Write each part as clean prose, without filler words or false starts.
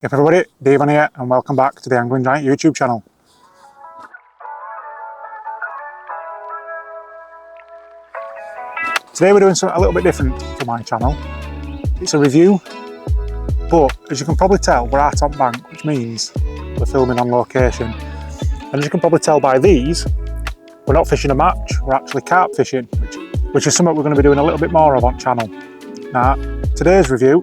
Hey everybody, Dave on here and welcome back to the Angling Giant YouTube channel. Today we're doing something a little bit different for my channel. It's a review, but as you can probably tell, we're out on bank, which means we're filming on location. And as you can probably tell by these, we're not fishing a match, we're actually carp fishing, which is something we're going to be doing a little bit more of on channel. Now, today's review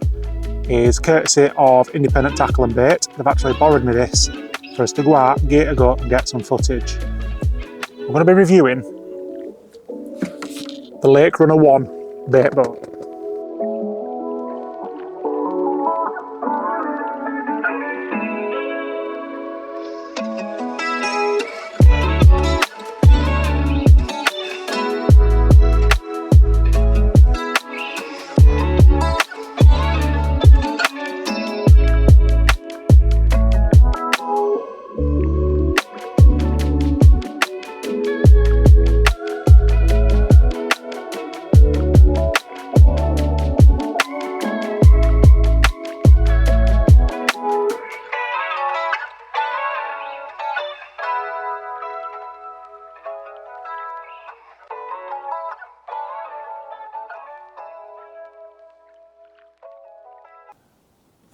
is courtesy of Independent Tackle and Bait. They've actually borrowed me this for us to go out, give it a go and get some footage. We're going to be reviewing the Lakerunner 1 bait boat.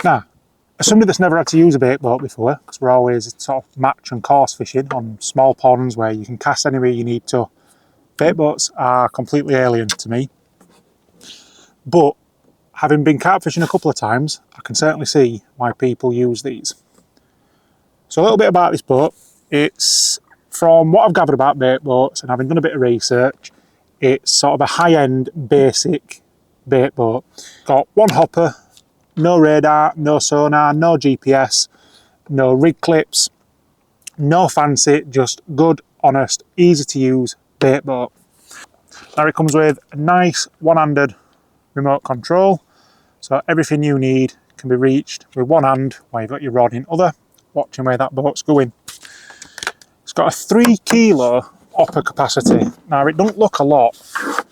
Now, as somebody that's never had to use a bait boat before, because we're always sort of match and course fishing on small ponds where you can cast anywhere you need to, bait boats are completely alien to me. But having been carp fishing a couple of times, I can certainly see why people use these. So a little bit about this boat. It's, from what I've gathered about bait boats and having done a bit of research, it's sort of a high-end basic bait boat. Got one hopper, no radar, no sonar, no GPS, no rig clips, no fancy, just good, honest, easy to use bait boat. Now it comes with a nice one-handed remote control, so everything you need can be reached with one hand while you've got your rod in other, watching where that boat's going. It's got a 3 kilo hopper capacity. Now it don't look a lot,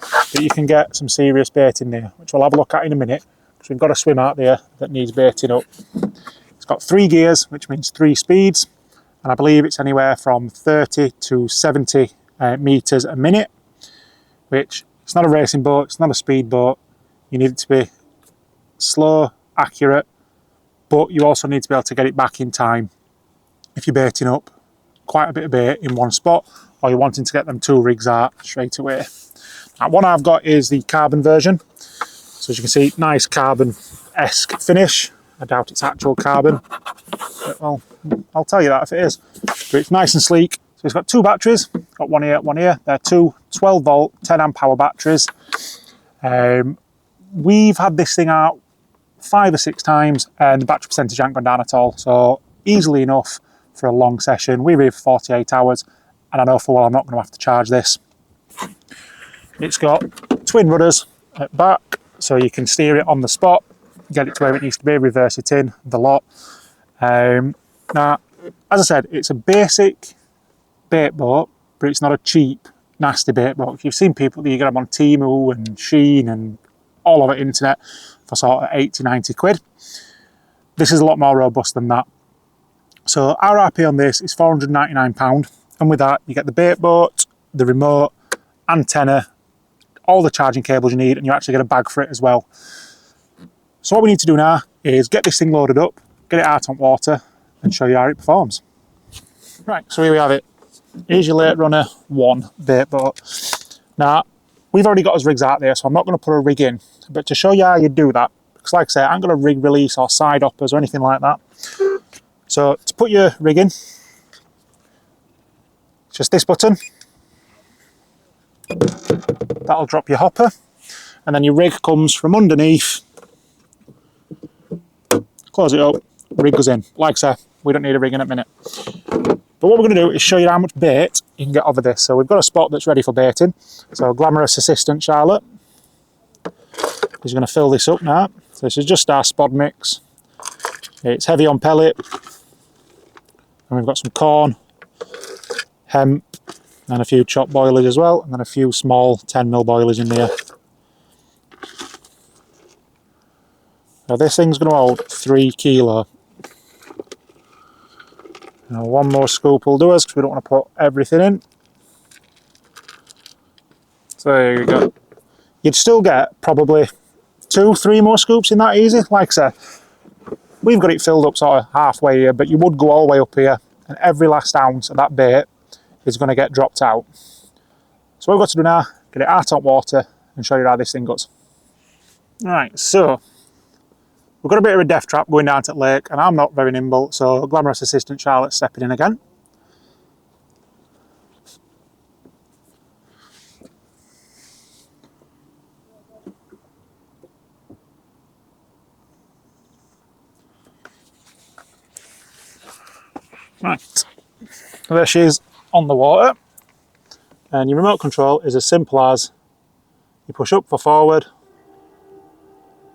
but you can get some serious bait in there, which we'll have a look at in a minute. So we've got a swim out there that needs baiting up. It's got 3 gears, which means 3 speeds, and I believe it's anywhere from 30 to 70 metres a minute, which it's not a racing boat, it's not a speed boat. You need it to be slow, accurate, but you also need to be able to get it back in time if you're baiting up quite a bit of bait in one spot, or you're wanting to get them 2 rigs out straight away. Now, one I've got is the carbon version. So as you can see, nice carbon-esque finish. I doubt it's actual carbon, but well, I'll tell you that if it is. But it's nice and sleek. So it's got 2 batteries, got one here. They're 2 12-volt, 10-amp hour batteries. We've had this thing out 5 or 6 times, and the battery percentage hasn't gone down at all. So easily enough for a long session. We're here for 48 hours, and I know for well I'm not going to have to charge this. It's got twin rudders at back, so you can steer it on the spot, get it to where it needs to be, reverse it in, the lot. Now, as I said, it's a basic bait boat, but it's not a cheap, nasty bait boat. You've seen people, you get them on Temu and Sheen and all over the internet for sort of 80, 90 quid. This is a lot more robust than that. So RRP on this is £499, and with that you get the bait boat, the remote, antenna, all the charging cables you need, and you actually get a bag for it as well. So what we need to do now is get this thing loaded up, get it out on water, and show you how it performs. Right, so here we have it. Here's your Lakerunner 1 bait boat. Now, we've already got us rigs out there, so I'm not going to put a rig in, but to show you how you do that, because like I say, I ain't got a rig release or side hoppers or anything like that. So to put your rig in, just this button. That'll drop your hopper, and then your rig comes from underneath. Close it up, rig goes in. Like I say, we don't need a rig in a minute. But what we're going to do is show you how much bait you can get over this. So we've got a spot that's ready for baiting. So glamorous assistant Charlotte is going to fill this up now. So this is just our spod mix. It's heavy on pellet, and we've got some corn, hemp, and a few chopped boilies as well, and then a few small 10mm boilies in there. Now this thing's going to hold 3 kilo. Now, one more scoop will do us because we don't want to put everything in. So there you go. You'd still get probably 2-3 more scoops in that easy. Like I say, we've got it filled up sort of halfway here, but you would go all the way up here and every last ounce of that bait is going to get dropped out. So what we've got to do now, get it out on water and show you how this thing goes. Right, so we've got a bit of a death trap going down to the lake and I'm not very nimble, so glamorous assistant Charlotte's stepping in again. Right, so there she is on the water, and your remote control is as simple as you push up for forward,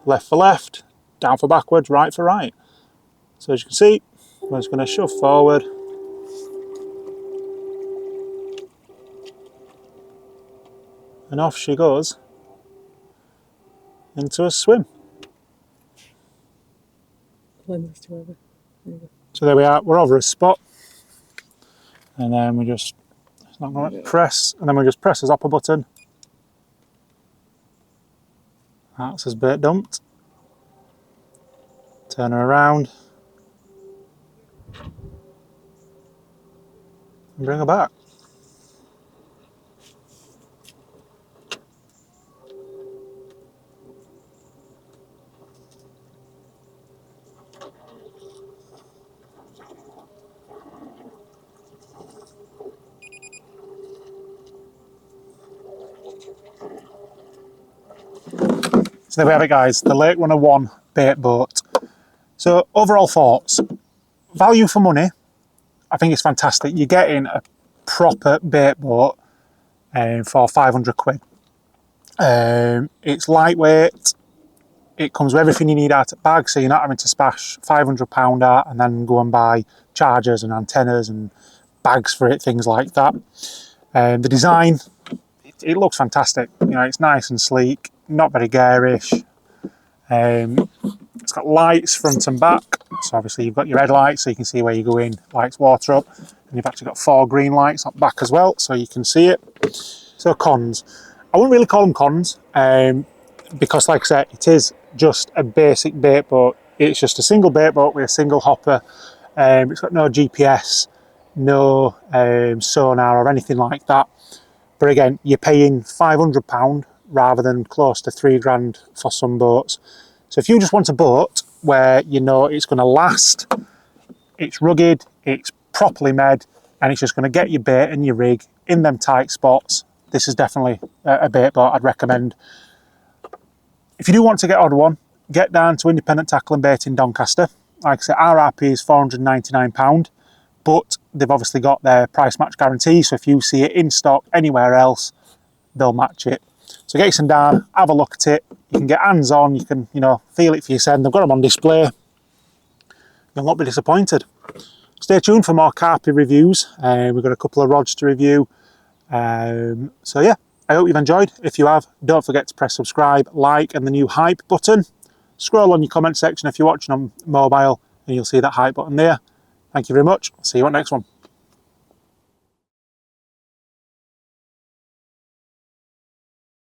left for left, down for backwards, right for right. So as you can see, we're just going to shove forward, and off she goes into a swim. So there we are, we're over a spot, and then we just, it's not going to press, and then we just press the upper button. That's as bait dumped. Turn her around and bring her back. So there we have it guys, the Lakerunner 1 bait boat. So overall thoughts, value for money, I think it's fantastic. You're getting a proper bait boat for 500 quid. It's lightweight, it comes with everything you need out of the bag, so you're not having to splash £500 out and then go and buy chargers and antennas and bags for it, things like that. The design, it looks fantastic. You know, it's nice and sleek, not very garish. It's got lights front and back, so obviously you've got your headlights so you can see where you're going, lights water up, and you've actually got 4 green lights up back as well so you can see it. So cons, I wouldn't really call them cons, because like I said, it is just a basic bait boat. It's just a single bait boat with a single hopper. It's got no GPS, no sonar or anything like that. But again, you're paying £500 rather than close to £3 for some boats. So if you just want a boat where you know it's going to last, it's rugged, it's properly made, and it's just going to get your bait and your rig in them tight spots, this is definitely a bait boat I'd recommend. If you do want to get odd one, get down to Independent Tackle and Bait in Doncaster. Like I said, RRP is £499, but they've obviously got their price match guarantee, so if you see it in stock anywhere else, they'll match it. So get some down, have a look at it. You can get hands on, you can, you know, feel it for yourself. They've got them on display. You'll not be disappointed. Stay tuned for more Carp reviews. We've got a couple of rods to review. So yeah, I hope you've enjoyed. If you have, don't forget to press subscribe, like, and the new hype button. Scroll on your comment section if you're watching on mobile, and you'll see that hype button there. Thank you very much. See you on the next one.